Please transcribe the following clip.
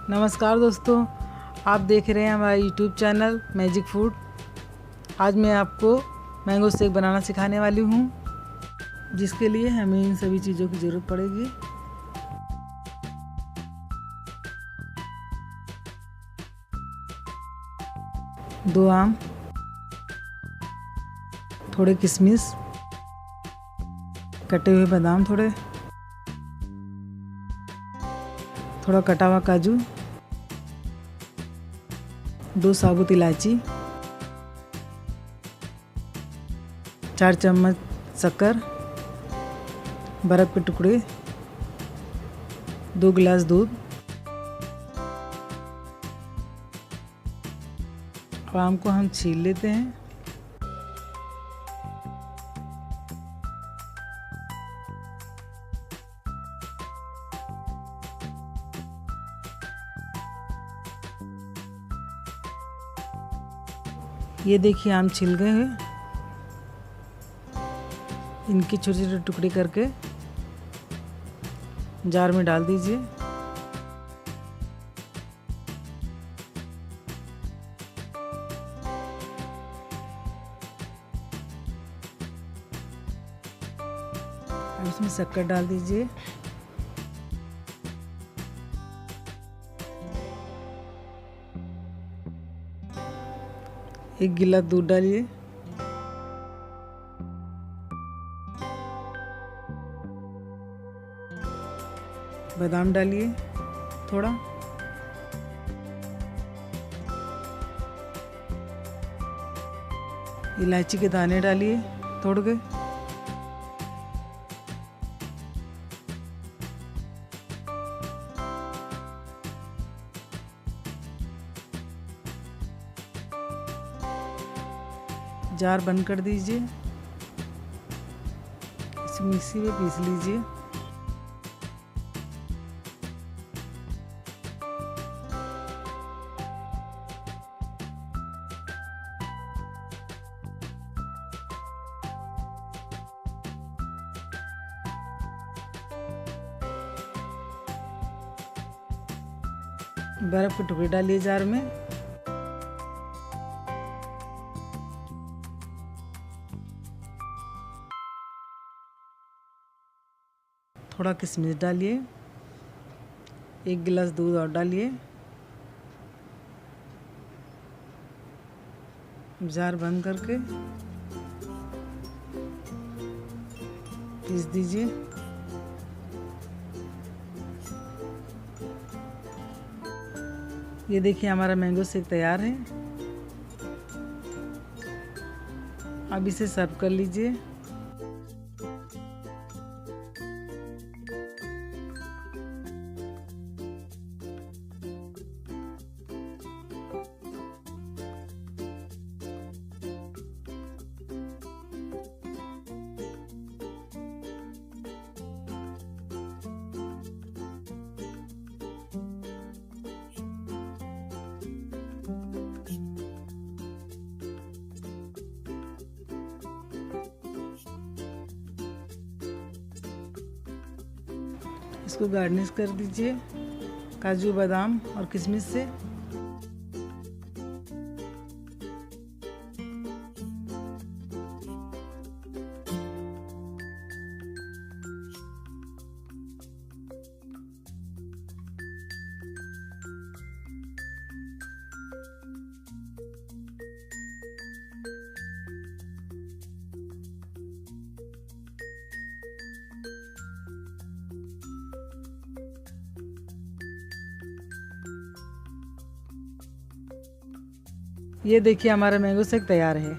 नमस्कार दोस्तों, आप देख रहे हैं हमारा यूट्यूब चैनल मैजिक फूड। आज मैं आपको मैंगो शेक बनाना सिखाने वाली हूँ, जिसके लिए हमें इन सभी चीज़ों की ज़रूरत पड़ेगी। दो आम, थोड़े किशमिश, कटे हुए बादाम, थोड़ा कटा हुआ काजू, 2 साबुत इलायची, 4 चम्मच शक्कर, बर्फ़ के टुकड़े, 2 गिलास दूध। अब आम को हम छील लेते हैं। ये देखिए आम छिल गए हैं। इनके छोटे छोटे टुकड़े करके जार में डाल दीजिए। अब इसमें शक्कर डाल दीजिए। एक गिलास दूध डालिए। बादाम डालिए थोड़ा, इलायची के दाने डालिए तोड़ के, जार बंद कर दीजिए। इसे मिक्सी में पीस लीजिए। बर्फ के टुकड़े डालिए जार में। थोड़ा किशमिश डालिए। 1 गिलास दूध और डालिए। जार बंद करके पीस दीजिए। ये देखिए हमारा मैंगो शेक तैयार है। अब इसे सर्व कर लीजिए। इसको गार्निश कर दीजिए काजू, बादाम और किशमिश से। ये देखिए हमारा मैंगो शेक तैयार है।